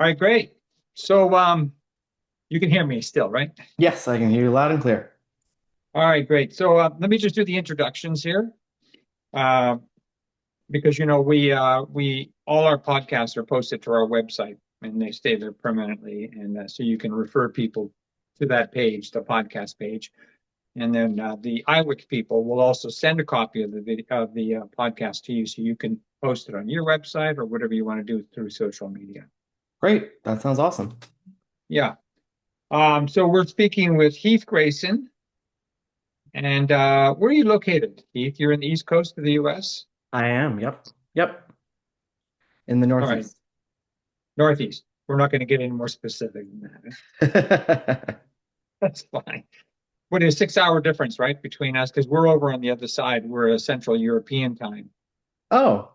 All right, great. So, you can hear me still, right? Yes, I can hear you loud and clear. All right, great. So, let me just do the introductions here, uh, because we all our podcasts are posted to our website and they stay there permanently, and so you can refer people to that page, the podcast page, and then the iWiki people will also send a copy of the video of the podcast to you, so you can post it on your website or whatever you want to do through social media. Great. That sounds awesome. Yeah. So we're speaking with Heath Grayson. And where are you located, Keith? You're in the East Coast of the U.S.? I am. Yep. Yep. In the All right, Northeast. Northeast. We're not going to get any more specific than that. That's fine. What is 6 hour difference, right, between us? Because we're over on the other side. We're a Central European time. Oh,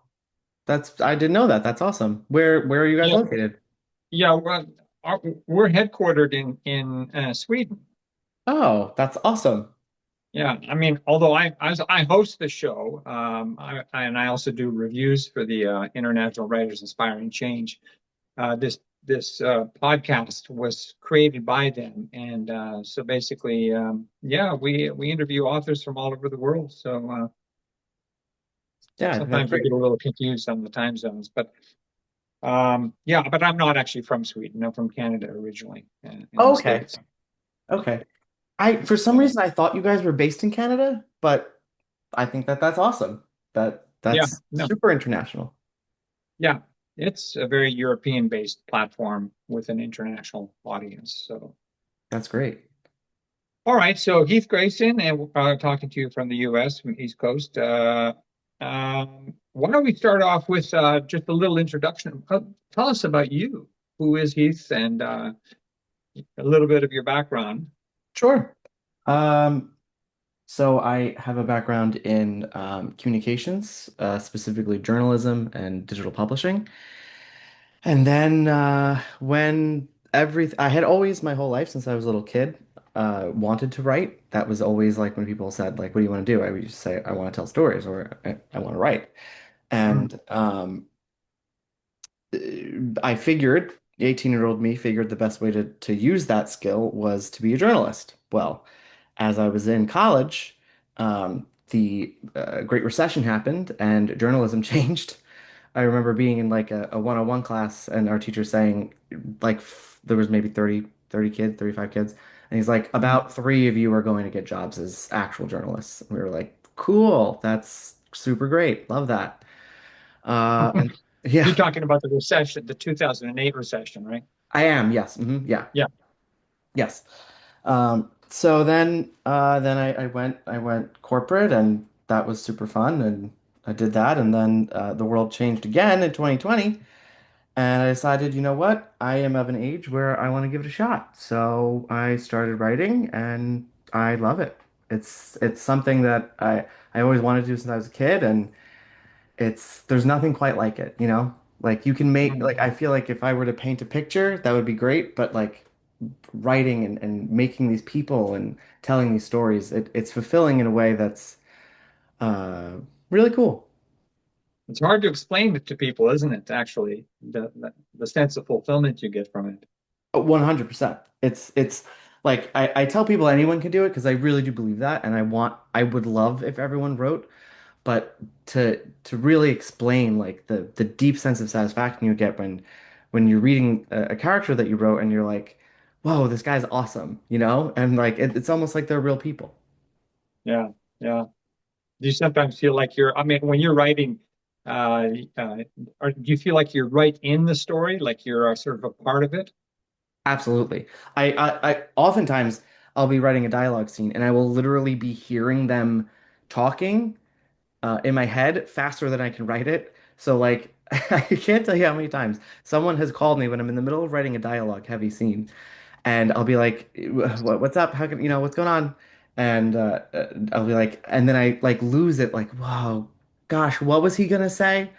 I didn't know that. That's awesome. Where are you guys Yeah, located? yeah. Well, we're headquartered in Sweden. Oh, that's awesome. Yeah, I mean, although I host the show, and I also do reviews for the International Writers Inspiring Change. This podcast was created by them, and so basically, yeah, we interview authors from all over the world. So Yeah, that's sometimes we great. get a little confused on the time zones, but yeah, but I'm not actually from Sweden. I'm from Canada originally, in the Okay. States. Okay. I for some So reason I thought you guys were based in Canada, but I think that's awesome. yeah, That's no, super international. yeah, it's a very European-based platform with an international audience. So. That's great. All right, so Heath Grayson, and talking to you from the U.S., from East Coast. Why don't we start off with just a little introduction? Tell us about you. Who is Heath, and a little bit of your background. Sure. Um, So I have a background in communications, specifically journalism and digital publishing. And then when I had always my whole life since I was a little kid wanted to write. That was always like when people said like, "What do you want to do?" I would just say, "I want to tell stories," or I want to write." Mm. And I figured, 18-year-old me figured the best way to use that skill was to be a journalist. Well, as I was in college, the Great Recession happened and journalism changed. I remember being in like a one-on-one class and our teacher saying, like, there was maybe 30 kids, 35 kids. And he's like, Mm. about three of you are going to get jobs as actual journalists. And we were like, cool, that's super great. Love that. And yeah, You're talking about the recession, the 2008 recession, right? I am. Yes. Yeah. Yeah. Yes. So then I went corporate and that was super fun and I did that and then the world changed again in 2020 and I decided, you know what? I am of an age where I want to give it a shot. So I started writing and I love it. It's something that I always wanted to do since I was a kid and there's nothing quite like it, you know? Like you can make Mm. like I feel like if I were to paint a picture, that would be great, but like writing and making these people and telling these stories, it's fulfilling in a way that's uh, really cool. It's hard to explain it to people, isn't it? Actually, the sense of fulfillment you get from it. 100%. It's like I tell people anyone can do it because I really do believe that, and I would love if everyone wrote, but to really explain like the deep sense of satisfaction you get when you're reading a character that you wrote and you're like, whoa, this guy's awesome, you know? And like it's almost like they're real people. Yeah, yeah. Do you sometimes feel like you're, I mean, when you're writing, uh, uh, do you feel like you're right in the story, like you're sort of a part of it? Absolutely. I oftentimes I'll be writing a dialogue scene and I will literally be hearing them talking in my head faster than I can write it. So like I can't tell you how many times someone has called me when I'm in the middle of writing a dialogue heavy scene and I'll be like, What's up? How can what's going on?" And I'll be like, and then I like lose it like, "Whoa, gosh, what was he gonna say?"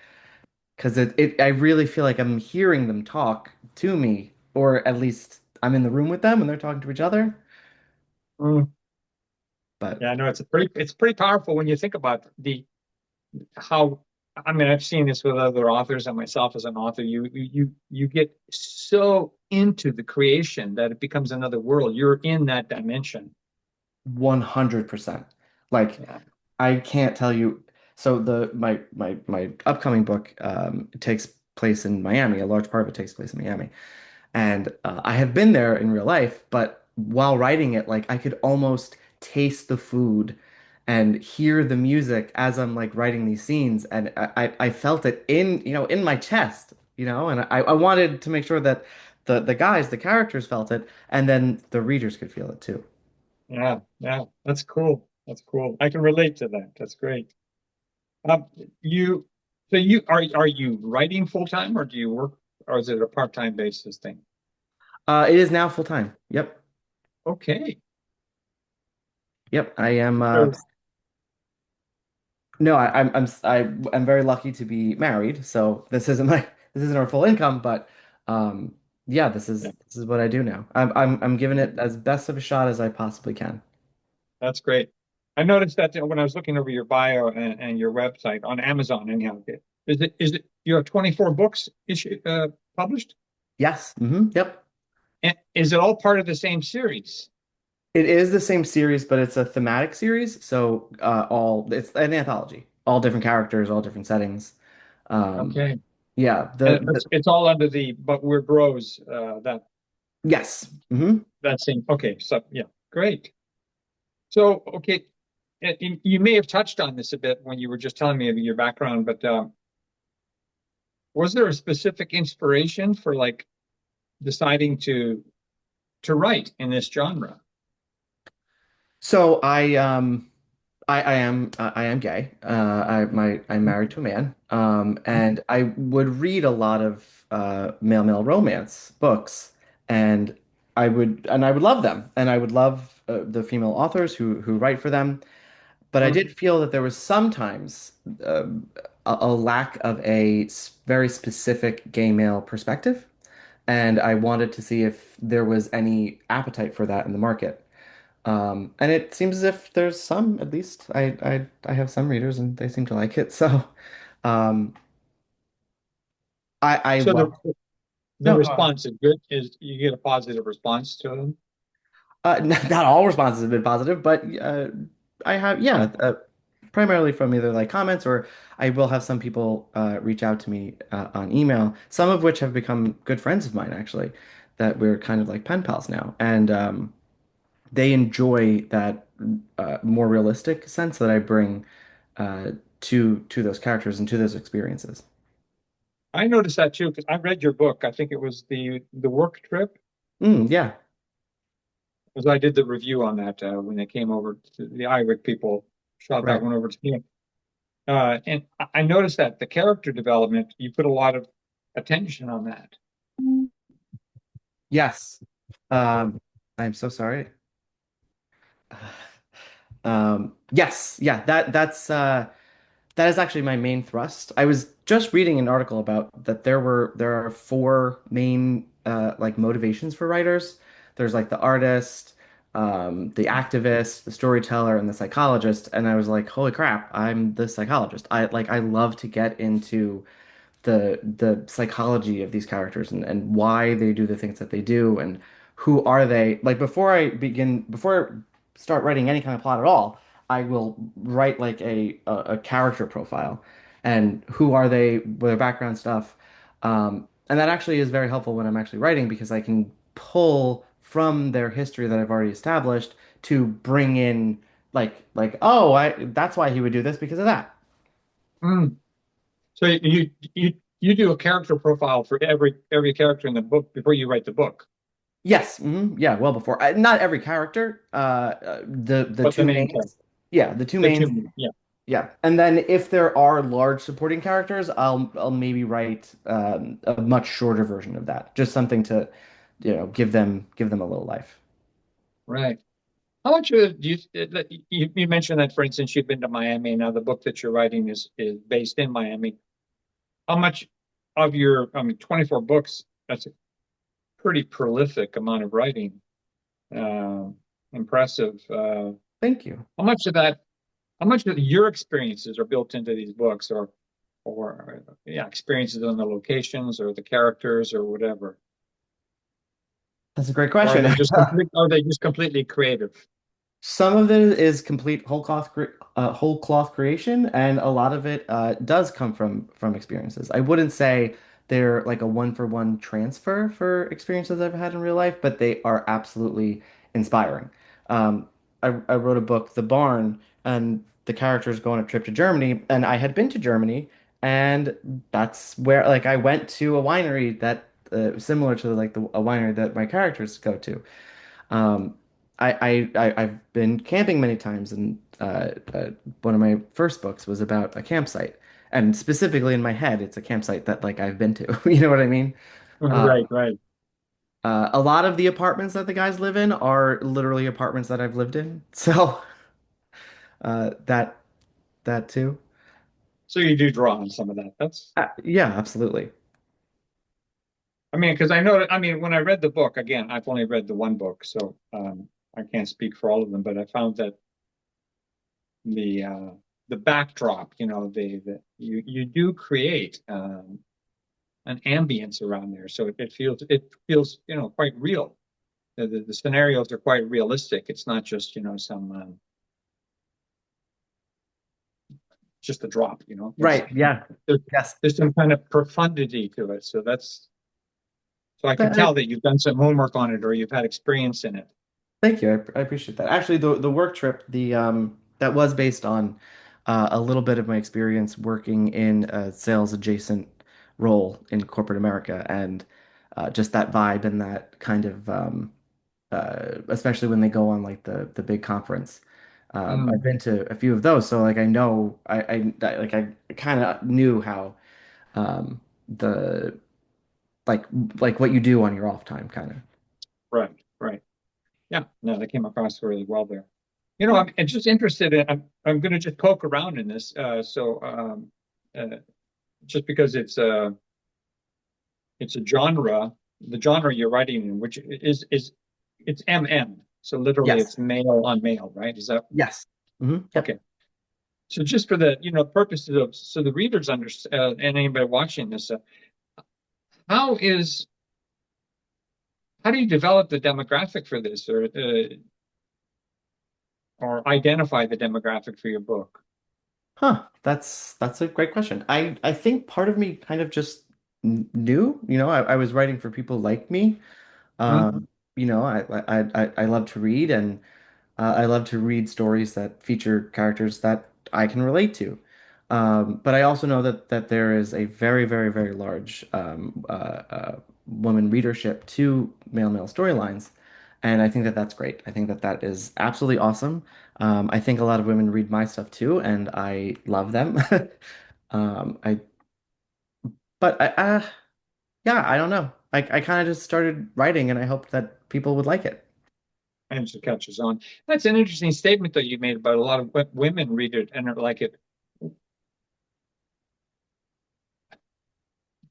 Because I really feel like I'm hearing them talk to me, or at least I'm in the room with them and they're talking to each other. Mm. But Yeah, no, it's pretty powerful when you think about the how. I mean, I've seen this with other authors and myself as an author. You get so into the creation that it becomes another world. You're in that dimension. 100%. Like Yeah. I can't tell you. So the my upcoming book takes place in Miami. A large part of it takes place in Miami. And I have been there in real life, but while writing it, like I could almost taste the food and hear the music as I'm like writing these scenes, and I felt it in in my chest, and I wanted to make sure that the guys, the characters felt it, and then the readers could feel it too. Yeah, yeah, that's cool. That's cool. I can relate to that. That's great. Um, you, so are you writing full time or do you work or is it a part-time basis thing? It is now full time. Yep, Okay. yep. I am. There's- No, I'm very lucky to be married, so this isn't our full income, but um yeah, yeah, this is what I do now. I'm giving it as best of a shot as I possibly can. that's great. I noticed that when I was looking over your bio and your website on Amazon anyhow, is it you have 24 books published? Yes. Yep. And is it all part of the same series? It is the same series, but it's a thematic series, so all it's an anthology. All different characters, all different settings. Um Okay. yeah, And it's all under the but we're bros that yes. that same okay, so yeah, great. So okay, and you may have touched on this a bit when you were just telling me of your background, but was there a specific inspiration for like deciding to write in this genre? So I am gay. I'm married to a man. And I would read a lot of male romance books, and I would love them, and I would love the female authors who write for them. But I Mm. did feel that there was sometimes a lack of a very specific gay male perspective, and I wanted to see if there was any appetite for that in the market. And it seems as if there's some, at least I have some readers and they seem to like it. So, um, I So love, the no, go ahead. response is good. Is you get a positive response to them? Not all responses have been positive, but I have, yeah, Okay. primarily from either like comments or I will have some people reach out to me on email, some of which have become good friends of mine actually, that we're kind of like pen pals now. And they enjoy that more realistic sense that I bring uh, to those characters and to those experiences. I noticed that too because I read your book. I think it was the work trip. Yeah, Because I did the review on that when they came over to the Irish people shot that right. one over to me. And I noticed that the character development, you put a lot of attention on that. Yes. I'm so sorry. Yes, yeah, that is actually my main thrust. I was just reading an article about that there are four main like motivations for writers. There's like the artist, the activist, the storyteller, and the psychologist. And I was like, holy crap, I'm the psychologist. I love to get into the psychology of these characters and why they do the things that they do and who are they. Like before I start writing any kind of plot at all, I will write like a character profile and who are they, their background stuff. And that actually is very helpful when I'm actually writing because I can pull from their history that I've already established to bring in oh, I that's why he would do this because of that. Mm. So you do a character profile for every character in the book before you write the book, Yes, yeah, well before. Not every character. The but the two main character, mains. Yeah, the two the mains. two, yeah, Yeah, and then if there are large supporting characters, I'll maybe write a much shorter version of that. Just something to, give them a little life. right. How much do you mentioned that, for instance, you've been to Miami. Now the book that you're writing is based in Miami. How much of your, I mean, 24 books, that's a pretty prolific amount of writing. Uh, Impressive. Thank you. How much of that, how much of your experiences are built into these books, or yeah, experiences on the locations or the characters or whatever? That's a great Or are question. they just complete, are they just completely creative? Some of it is complete whole cloth creation, and a lot of it does come from experiences. I wouldn't say they're like a one for one transfer for experiences I've had in real life, but they are absolutely inspiring. I wrote a book, The Barn, and the characters go on a trip to Germany, and I had been to Germany, and that's where like I went to a winery that similar to like a winery that my characters go to. Um, I've been camping many times, and one of my first books was about a campsite, and specifically in my head, it's a campsite that like I've been to. You know what I mean? Uh, Right, right. a lot of the apartments that the guys live in are literally apartments that I've lived in, so that that too. So you do draw on some of that. That's, Yeah, absolutely. I mean, because I know, I mean, when I read the book, again, I've only read the one book, so I can't speak for all of them, but I found that the backdrop, the you do create an ambience around there, so it feels quite real. The scenarios are quite realistic. It's not just some just a drop. It's Right. Yeah. there's, Yes. there's some kind of profundity to it. So I can That, tell that you've done some homework on it or you've had experience in it. Thank you. I appreciate that. Actually, the work trip, the that was based on a little bit of my experience working in a sales adjacent role in corporate America, and just that vibe and that kind of especially when they go on like the big conference. I've Mm, been to a few of those, so like I know like I kind of knew how the like like what you do on your off time, kind of. right, right. Yeah, no, that came across really well there. Yeah. I'm just interested in. I'm going to just poke around in this. Uh, just because it's a genre, the genre you're writing in, which is it's MM. So literally, Yes. it's male on male, right? Is that Yes. Yep. okay? So just for the purposes of so the readers understand and anybody watching this, how is how do you develop the demographic for this, or identify the demographic for your book? Huh, that's a great question. I think part of me kind of just knew, I was writing for people like me. Hmm. I love to read, and I love to read stories that feature characters that I can relate to. But I also know that there is a very, very, very large woman readership to male storylines, and I think that that's great. I think that that is absolutely awesome. I think a lot of women read my stuff too, and I love them. I but yeah, I don't know. I kind of just started writing, and I hoped that people would like it. And it catches on. That's an interesting statement that you made about a lot of women read it and are like it.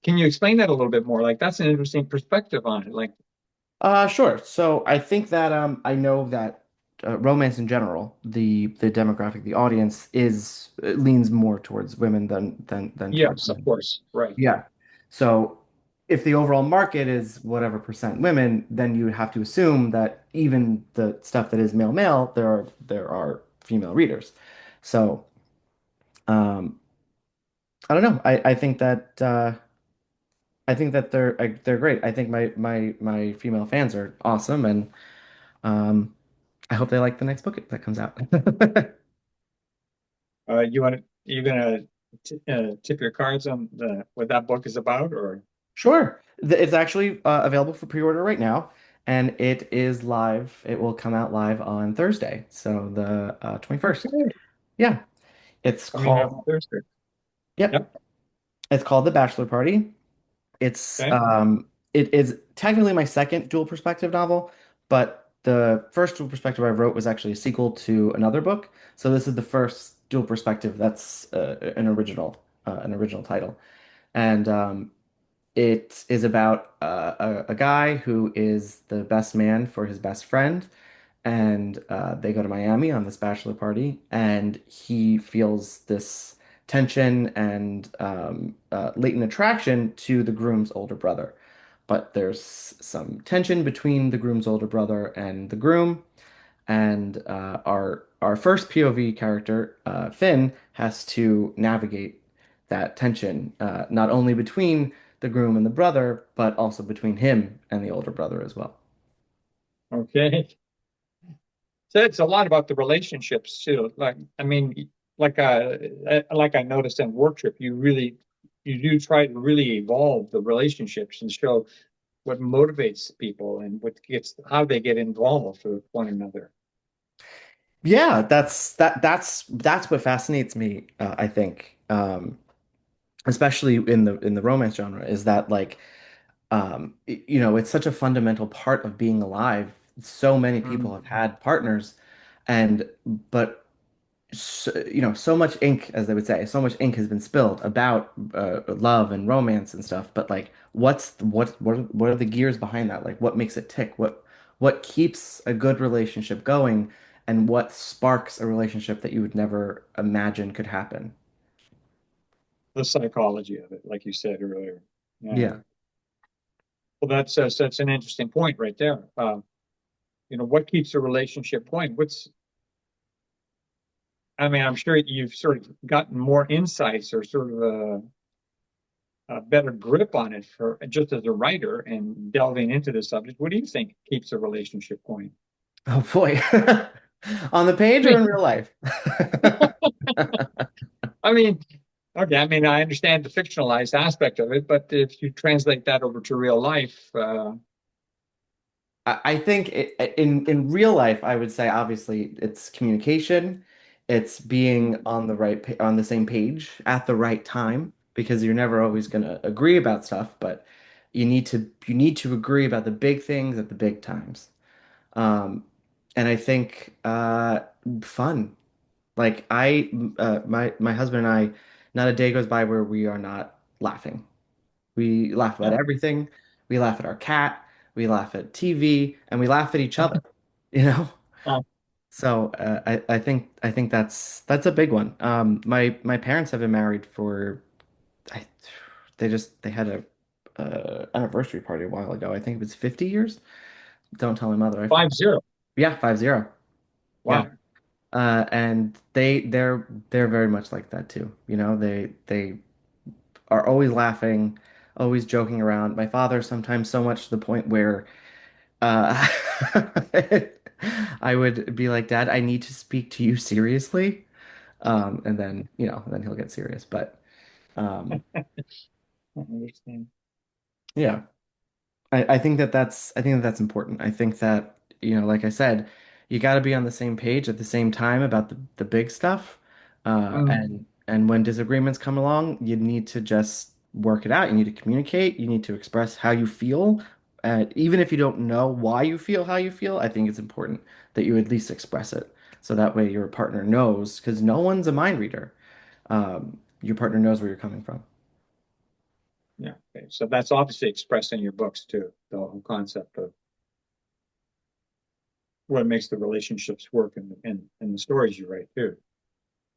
Can you explain that a little bit more? Like that's an interesting perspective on it. Like, Sure. So I think that I know that romance in general, the demographic, the audience is leans more towards women than towards yes, of men. course, right. Yeah. So if the overall market is whatever percent women, then you have to assume that even the stuff that is male, there are female readers. So I don't know. I think that they're great. I think my female fans are awesome, and um. I hope they like the next book that comes out. You gonna tip your cards on what that book is about, or Sure. It's actually available for pre-order right now, and it is live. It will come out live on Thursday, so the 21st. okay, Yeah. It's coming out called, Thursday. yep. Yep. It's called The Bachelor Party. It's Okay. it is technically my second dual perspective novel, but the first dual perspective I wrote was actually a sequel to another book. So this is the first dual perspective that's an original title. And it is about a guy who is the best man for his best friend, and they go to Miami on this bachelor party, and he feels this tension and latent attraction to the groom's older brother. But there's some tension between the groom's older brother and the groom, and our first POV character, Finn, has to navigate that tension, not only between the groom and the brother, but also between him and the older brother as well. Okay. So it's a lot about the relationships too. Like, I mean, like I noticed in Work Trip, you do try to really evolve the relationships and show what motivates people and how they get involved with one another. Yeah, that's what fascinates me, I think, especially in the romance genre, is that like it's such a fundamental part of being alive. So many people have Mm. had partners, and but so much ink, as they would say, so much ink has been spilled about love and romance and stuff. But like, what are the gears behind that? Like, what makes it tick? What keeps a good relationship going, and what sparks a relationship that you would never imagine could happen? The psychology of it, like you said earlier. Yeah. Yeah. Well, that's an interesting point right there. What keeps a relationship going? I mean, I'm sure you've sort of gotten more insights or sort of a better grip on it for just as a writer and delving into the subject. What do you think keeps a relationship going? Oh boy. On the page I or in mean, real life? I mean, okay. I mean, I understand the fictionalized aspect of it, but if you translate that over to real life, I think in real life, I would say obviously it's communication, it's being on the on the same page at the right time because you're never always going to agree about stuff, but you need to agree about the big things at the big times. Um, and I think fun. Like my husband and I, not a day goes by where we are not laughing. We laugh about yeah. everything. We laugh at our cat. We laugh at TV, and we laugh at each other. You know. Uh, So I think that's a big one. My parents have been married for I, they had a anniversary party a while ago. I think it was 50 years. Don't tell my mother. I forget. 5-0. Yeah, 50. Yeah. Wow. And they're very much like that too. They are always laughing, always joking around. My father sometimes so much to the point where uh, I would be like, Dad, I need to speak to you seriously. And then he'll get serious. But um, I understand. yeah. I think that's important. I think that, like I said, you got to be on the same page at the same time about the big stuff. Mm, And when disagreements come along, you need to just work it out. You need to communicate. You need to express how you feel. Even if you don't know why you feel how you feel, I think it's important that you at least express it. So that way your partner knows, because no one's a mind reader. Your partner knows where you're coming from. yeah. Okay. So that's obviously expressed in your books too, the whole concept of what makes the relationships work in the stories you write too.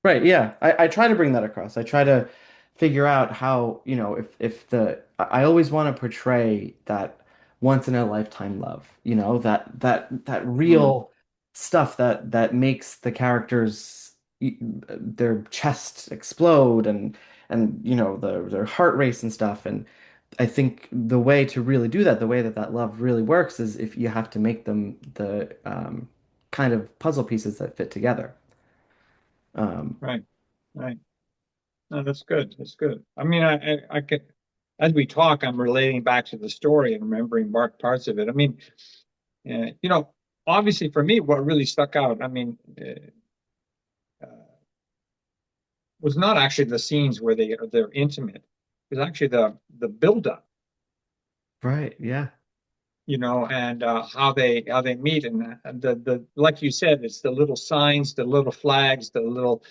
Right, yeah. I try to bring that across. I try to figure out how, if I always want to portray that once in a lifetime love, that Mm, real stuff that makes the characters their chests explode and their heart race and stuff. And I think the way to really do that, the way that love really works is if you have to make them the kind of puzzle pieces that fit together. Um, right. Right. No, that's good. That's good. I mean, I could, as we talk, I'm relating back to the story and remembering parts of it. I mean, you know, obviously for me, what really stuck out, I mean, was not actually the scenes where they're intimate. It was actually the buildup, Right, yeah. and how they meet and the like you said, it's the little signs, the little flags, the little,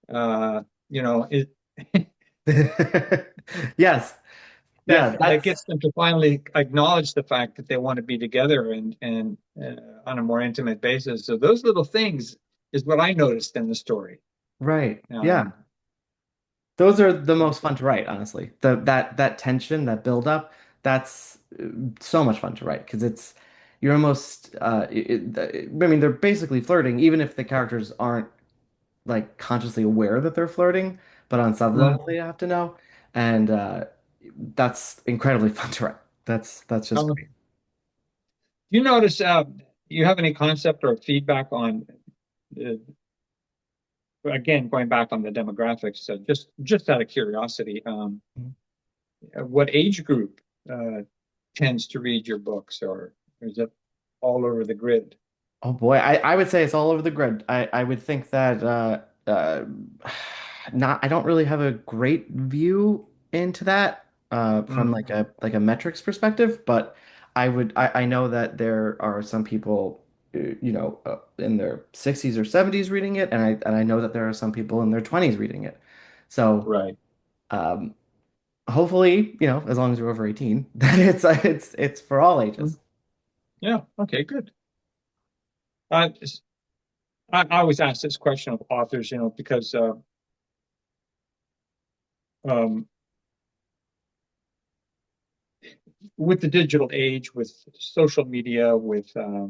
it. Yes. that Yeah, that that's gets them to finally acknowledge the fact that they want to be together and on a more intimate basis. So those little things is what I noticed in the story. right. Um, Yeah. Those are the most fun to write, honestly. That tension, that build up, that's so much fun to write because it's you're almost I mean they're basically flirting even if the characters aren't like consciously aware that they're flirting, but on some level Mm. they have to know. And that's incredibly fun to write. That's just Um, great. you notice, you have any concept or feedback on, uh, again, going back on the demographics, just out of curiosity, what age group uh, tends to read your books, or is it all over the grid? Oh boy, I would say it's all over the grid. I would think that not I don't really have a great view into that from Mm. like a metrics perspective, but I know that there are some people in their 60s or 70s reading it, and I know that there are some people in their 20s reading it. So Right. um, hopefully, as long as you're over 18, that it's for all Mm. ages. Yeah. Okay. Good. Uh, I always ask this question of authors, because um, with the digital age, with social media, with uh,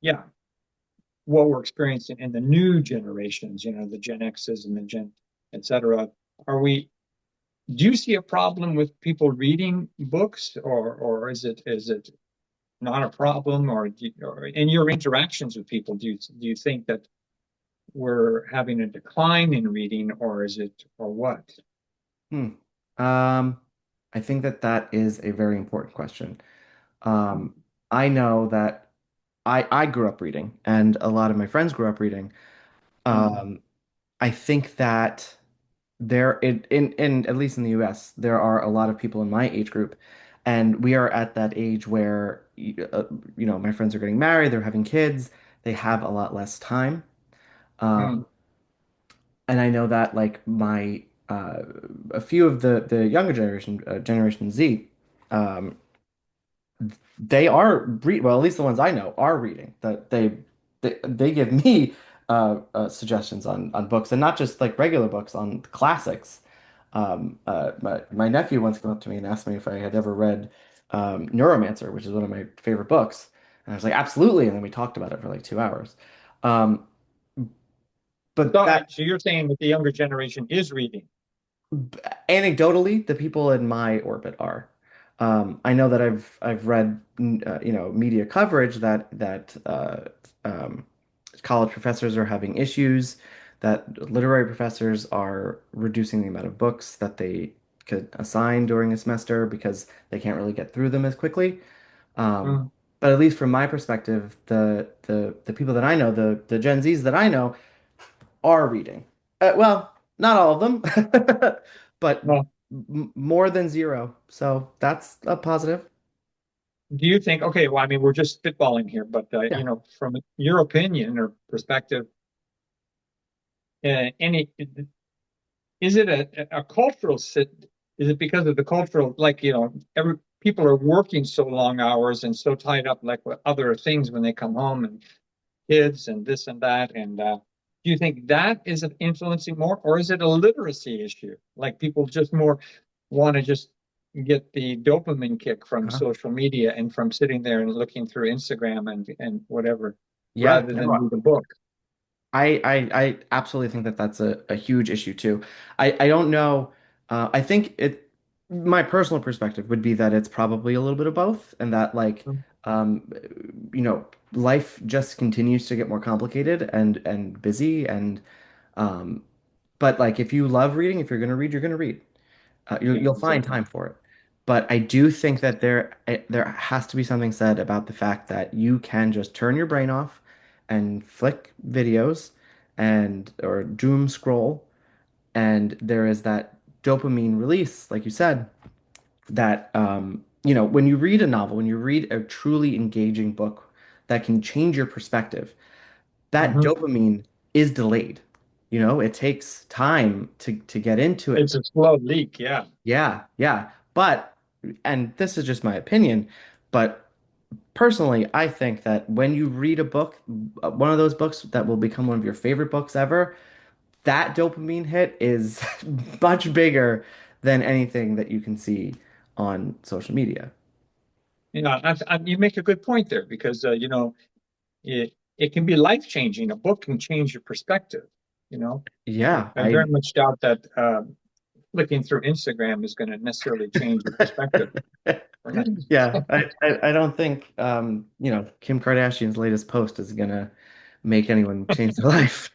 yeah, what we're experiencing in the new generations, the Gen X's and the Gen, et cetera, are we? Do you see a problem with people reading books, or is it not a problem, or in your interactions with people, do you think that we're having a decline in reading, or is it, or what? Hmm. Um, I think that that is a very important question. Um, I know that I grew up reading, and a lot of my friends grew up reading. Mm, Um, I think that in at least in the US, there are a lot of people in my age group, and we are at that age where my friends are getting married, they're having kids, they have a lot less time. mm, Um, and I know that like my a few of the younger generation, Generation Z, um, they are well, at least the ones I know are reading. That they give me suggestions on books, and not just like regular books, on classics. My nephew once came up to me and asked me if I had ever read Neuromancer, which is one of my favorite books, and I was like, absolutely. And then we talked about it for like 2 hours. Um, so, but that so you're saying that the younger generation is reading? Anecdotally, the people in my orbit are. I know that I've read media coverage that college professors are having issues, that literary professors are reducing the amount of books that they could assign during a semester because they can't really get through them as quickly. Um, Mm. but at least from my perspective, the people that I know, the Gen Zs that I know, are reading. Well, not all of them, but Well, more than zero. So that's a positive. do you think, okay, well, I mean, we're just spitballing here, but Yeah. from your opinion or perspective, any is it a cultural sit? Is it because of the cultural, like, every people are working so long hours and so tied up, like, with other things when they come home, and kids and this and that, and do you think that is influencing more, or is it a literacy issue? Like, people just more want to just get the dopamine kick from Uh-huh. social media and from sitting there and looking through Instagram and whatever, Yeah. rather than No, read a book. I absolutely think that that's a huge issue too. I don't know. I think my personal perspective would be that it's probably a little bit of both, and that like um, life just continues to get more complicated and busy, and um, but like if you love reading, if you're gonna read, you're gonna read. Yeah, You'll find exactly. time for it. But I do think that there has to be something said about the fact that you can just turn your brain off and flick videos and or doom scroll, and there is that dopamine release, like you said, that when you read a novel, when you read a truly engaging book that can change your perspective, that Hmm. dopamine is delayed. It takes time to get into it. It's a slow leak. Yeah. Yeah, yeah. But, and this is just my opinion, but personally, I think that when you read a book, one of those books that will become one of your favorite books ever, that dopamine hit is much bigger than anything that you can see on social media. You make a good point there because it can be life changing. A book can change your perspective. You know, Yeah, I very much doubt that flicking through Instagram is going to necessarily change your perspective. yeah, I don't think Kim Kardashian's latest post is gonna make anyone change their life.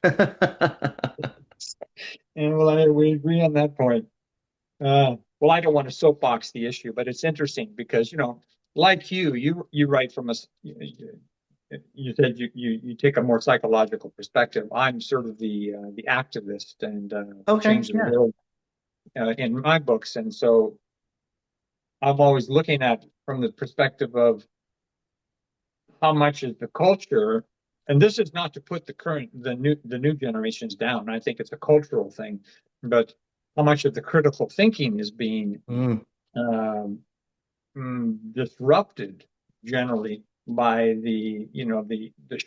And we agree on that point. Well, I don't want to soapbox the issue, but it's interesting because like you write from a you said you take a more psychological perspective. I'm sort of the activist and to Okay, change the yeah. world in my books, and so I'm always looking at from the perspective of how much is the culture, and this is not to put the new generations down. I think it's a cultural thing, but how much of the critical thinking is being Mm, um, disrupted generally by the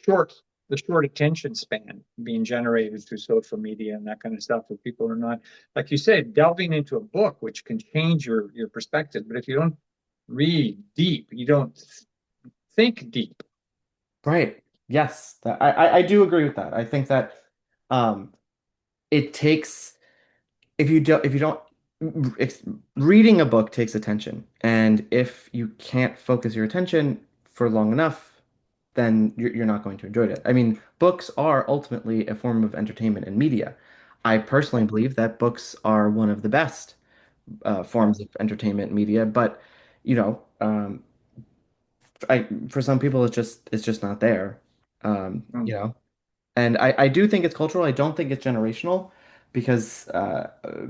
short attention span being generated through social media and that kind of stuff, where people are not, like you said, delving into a book, which can change your perspective. But if you don't read deep, you don't think deep. right. Yes, I do agree with that. I think that um, it takes if you don't it's, reading a book takes attention, and if you can't focus your attention for long enough, then you're not going to enjoy it. I mean, books are ultimately a form of entertainment and media. I personally Yeah, believe that books are one of the best yeah, forms of entertainment media, but you know, for some people it's just not there. mm, And I do think it's cultural. I don't think it's generational because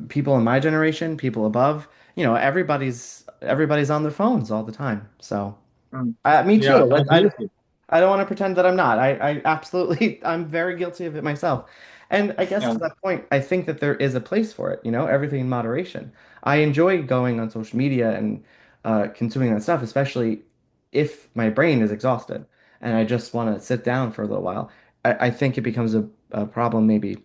people in my generation, people above, everybody's on their phones all the time. So mm. me Yeah, too. I agree with you. I don't want to pretend that I'm not. I absolutely, I'm very guilty of it myself. And I guess Yeah, to that point, I think that there is a place for it, everything in moderation. I enjoy going on social media and consuming that stuff, especially if my brain is exhausted and I just want to sit down for a little while. I think it becomes a problem maybe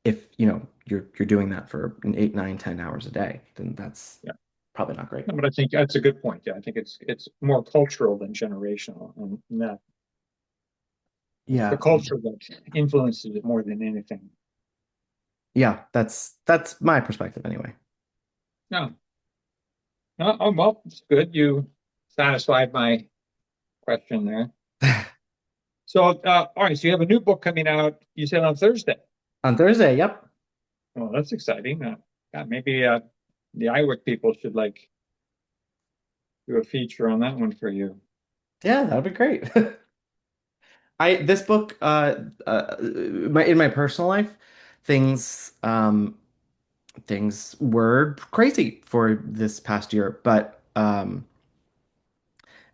if, you're doing that for 8, 9, 10 hours a day, then that's yeah. probably not great. No, but I think that's a good point. Yeah, I think it's more cultural than generational, and that it's the Yeah. culture that influences it more than anything. Yeah, that's my perspective anyway. Yeah. Well, it's good. You satisfied my question there. So, all right. So you have a new book coming out. You said on Thursday. On Thursday, yep. Well, that's exciting. Yeah, maybe the iWork people should do a feature on that one for you. Yeah, that would be great. I this book in my personal life, things things were crazy for this past year, but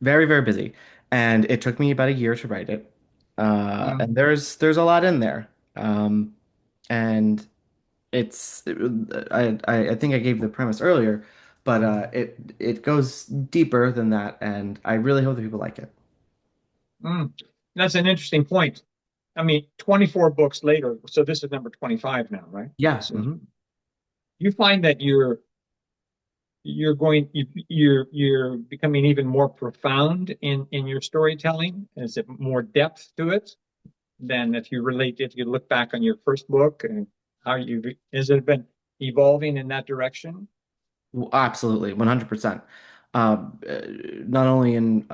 very, very busy. And it took me about a year to write it. Mm, And there's a lot in there. Um, and it's I think I gave the premise earlier, but it goes deeper than that, and I really hope that people like it. mm. That's an interesting point. I mean, 24 books later, so this is number 25 now, right? Yeah. This is Hmm. you find that you're becoming even more profound in your storytelling. Is it more depth to it than if you look back on your first book and how you has it been evolving in that direction? Absolutely, 100%. Not only in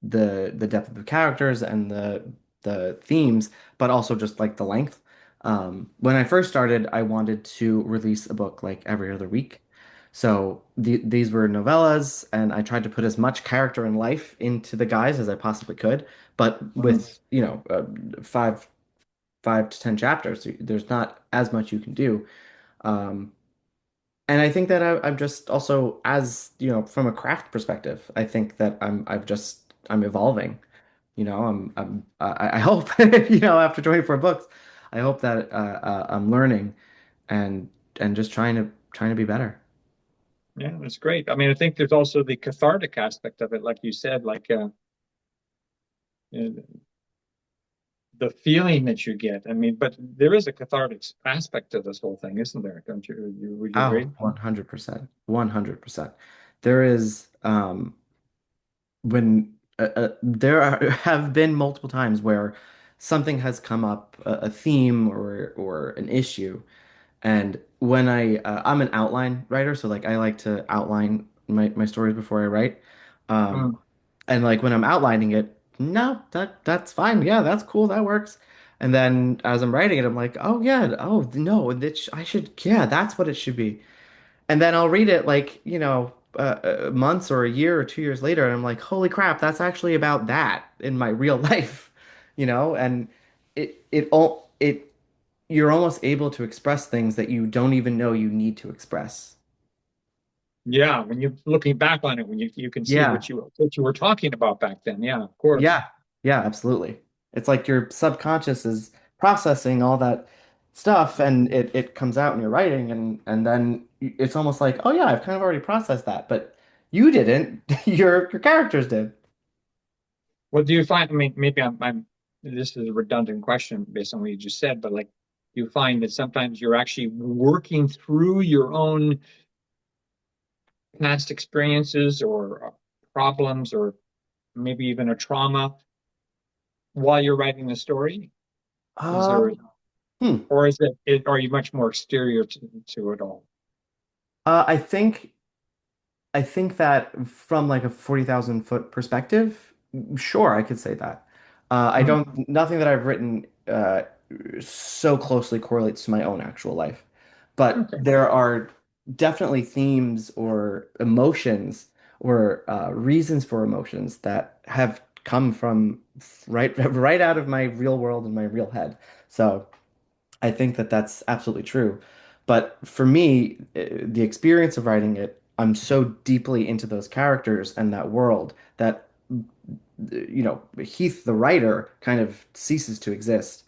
the depth of the characters and the themes, but also just like the length. When I first started, I wanted to release a book like every other week. So these were novellas, and I tried to put as much character and life into the guys as I possibly could. But Mm, with, five 5 to 10 chapters, there's not as much you can do. Um, and I think that I'm just also, as from a craft perspective, I think that I'm evolving. I hope, after 24 books, I hope that I'm learning and just trying to be better. yeah, that's great. I mean, I think there's also the cathartic aspect of it, like you said, like the feeling that you get. I mean, but there is a cathartic aspect to this whole thing, isn't there? Don't you? Would you agree? Oh, 100%. 100%. There is when have been multiple times where something has come up, a theme or an issue, and when I'm an outline writer, so like I like to outline my stories before I write. Um, Mm. and like when I'm outlining it, no, that's fine. Yeah, that's cool. That works. And then as I'm writing it, I'm like, oh yeah, oh no, I should, yeah, that's what it should be. And then I'll read it like, months or a year or 2 years later, and I'm like, holy crap, that's actually about that in my real life, and you're almost able to express things that you don't even know you need to express. Yeah, when you're looking back on it, when you can see Yeah. what you were talking about back then. Yeah, of course. Yeah. Yeah, absolutely. It's like your subconscious is processing all that stuff and it comes out in your writing and then it's almost like, oh yeah, I've kind of already processed that, but you didn't. Your characters did. What do you find? I mean, maybe I'm this is a redundant question based on what you just said, but like you find that sometimes you're actually working through your own past experiences or problems or maybe even a trauma while you're writing the story? Is there, Um, hmm. or are you much more exterior to it all? I think that from like a 40,000 foot perspective, sure, I could say that. I Hmm. don't, nothing that I've written so closely correlates to my own actual life. But Okay. there are definitely themes or emotions or reasons for emotions that have come from right out of my real world and my real head. So I think that that's absolutely true. But for me, the experience of writing it, I'm so deeply into those characters and that world that, Heath, the writer, kind of ceases to exist.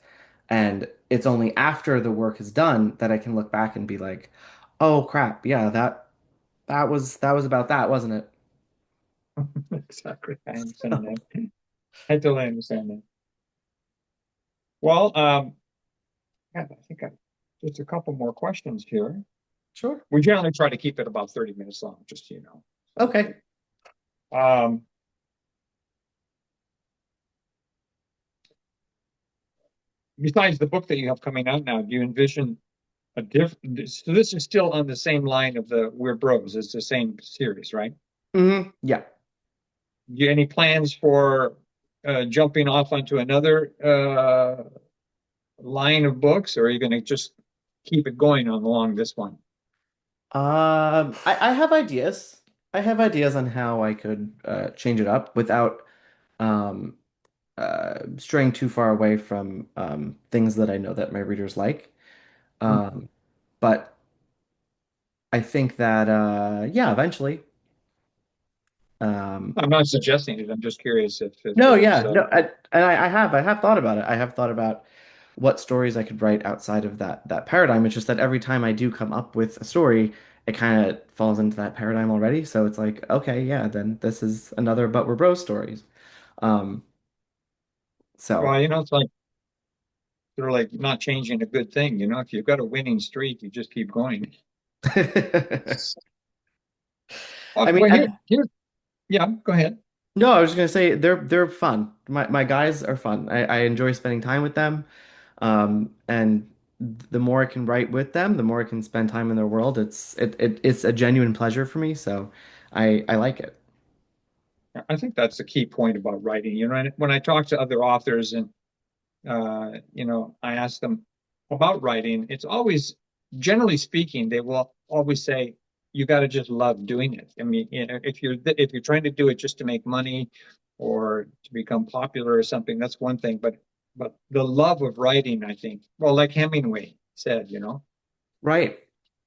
And it's only after the work is done that I can look back and be like, oh crap, yeah, that was about that, wasn't it? Exactly. I understand that. I totally understand that. Well, yeah, I think just a couple more questions here. Sure. We generally try to keep it about 30 minutes long, just so you know. So, Okay. um, besides the book that you have coming out now, do you envision a different? So this is still on the same line of the We're Bros. It's the same series, right? Yeah. Do you any plans for jumping off onto another line of books, or are you going to just keep it going on along this one? I have ideas. I have ideas on how I could change it up without um, straying too far away from things that I know that my readers like. Um, but I think that yeah, eventually. Um, I'm not suggesting it. I'm just curious if no, there's yeah, no, I have thought about it. I have thought about what stories I could write outside of that paradigm. It's just that every time I do come up with a story, it kind of falls into that paradigm already. So it's like, okay, yeah, then this is another But We're Bros stories. Um, so. well, it's like sort of like not changing a good thing. If you've got a winning streak, you just keep going. I Okay, mean, well, here, yeah, go ahead. no, I was just gonna say they're fun. My guys are fun. I enjoy spending time with them. And the more I can write with them, the more I can spend time in their world. It's a genuine pleasure for me, so I like it. I think that's the key point about writing. And when I talk to other authors and I ask them about writing, it's always, generally speaking, they will always say, you got to just love doing it. I mean, if you're trying to do it just to make money or to become popular or something, that's one thing. But the love of writing, I think, well, like Hemingway said, Right.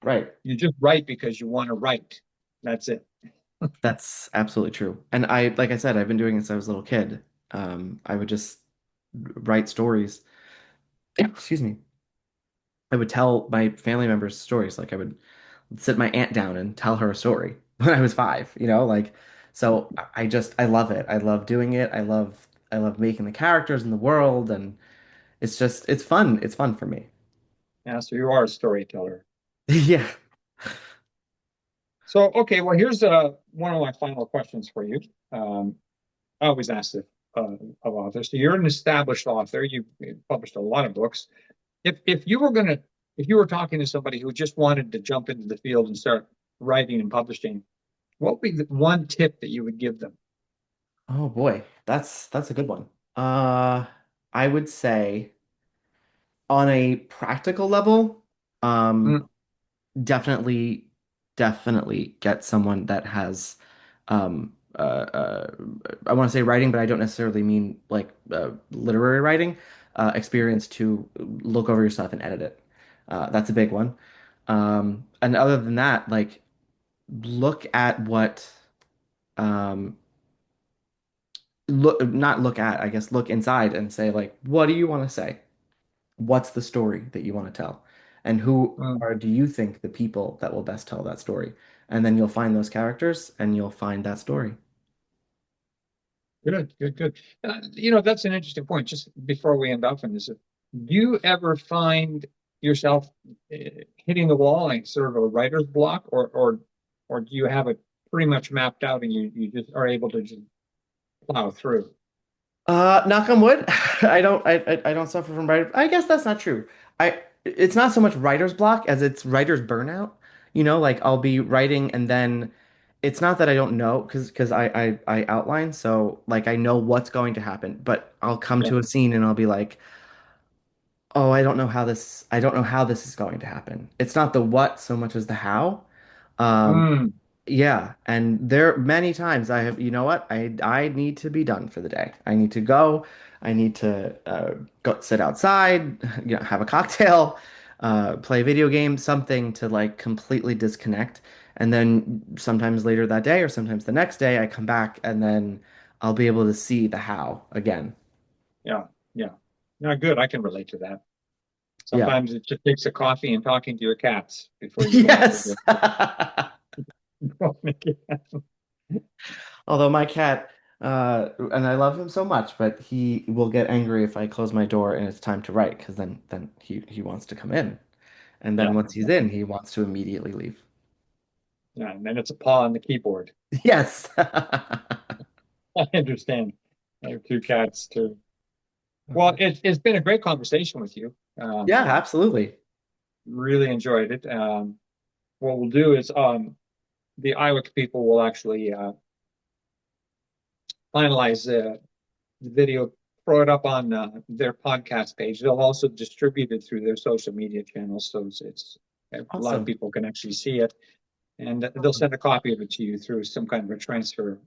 Right. you just write because you want to write. That's it. That's absolutely true. And like I said, I've been doing this since I was a little kid. I would just write stories. Excuse me. I would tell my family members stories. Like I would sit my aunt down and tell her a story when I was 5, like so I love it. I love doing it. I love making the characters in the world and It's fun. It's fun for me. Yeah, so you are a storyteller. Yeah. So, okay, well, here's one of my final questions for you. Um, I always ask this of authors. So you're an established author. You've published a lot of books. If you were gonna, if you were talking to somebody who just wanted to jump into the field and start writing and publishing, what would be the one tip that you would give them? Oh boy, that's a good one. Uh, I would say on a practical level, um, Mm, definitely, definitely get someone that has, I want to say writing, but I don't necessarily mean like literary writing, experience to look over your stuff and edit it. That's a big one. And other than that, like look at what, um, look, not look at, I guess, look inside and say like, what do you want to say? What's the story that you want to tell? And who mm. are, do you think, the people that will best tell that story? And then you'll find those characters and you'll find that story. Good, good, good. That's an interesting point. Just before we end off on this, do you ever find yourself hitting the wall and sort of a writer's block, or do you have it pretty much mapped out and you just are able to just plow through? Knock on wood. I don't suffer from writer. I guess that's not true. It's not so much writer's block as it's writer's burnout. You know, like I'll be writing and then it's not that I don't know because I outline, so like I know what's going to happen, but I'll come Yeah. to a scene and I'll be like, oh, I don't know how this is going to happen. It's not the what so much as the how. Um, Mm, yeah, and there many times I have, you know what? I need to be done for the day. I need to go. I need to go sit outside, have a cocktail, play a video game, something to like completely disconnect. And then sometimes later that day or sometimes the next day I come back and then I'll be able to see the how again. yeah, yeah. No, good. I can relate to that. Yeah. Sometimes it just takes a coffee and talking to your cats before you go into Yes. the yeah. Although my cat, and I love him so much, but he will get angry if I close my door and it's time to write, because then he wants to come in, and then Yeah, once he's in, he wants to immediately leave. yeah. And then it's a paw on the keyboard. Yes. I understand. I have two cats too. Well, it's been a great conversation with you. Yeah, absolutely. Really enjoyed it. What we'll do is the IWIC people will actually finalize the video, throw it up on their podcast page. They'll also distribute it through their social media channels, so it's a lot of Awesome. people can actually see it. And they'll Awesome. send a copy of it to you through some kind of a transfer,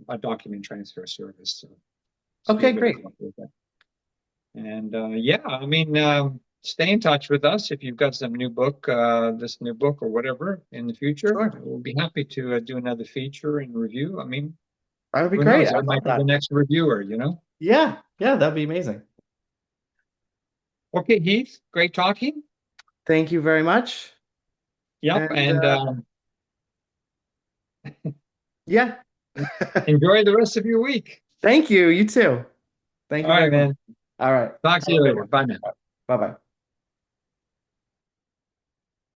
a document transfer service. So be a Okay, bit of great. help with that. And yeah, I mean, stay in touch with us if you've got some new book, this new book or whatever in the future. Sure. We'll be happy to do another feature and review. I mean, That would be who great. knows? I I would love might be the that. next reviewer. Yeah, yeah, that'd be amazing. Okay, Heath, great talking. Thank you very much. Yep, And and yeah. enjoy the rest of your week. Thank you. You too. Thank All you right, very much. man. All right. Talk to Have a you good later. one. Bye now. Bye bye.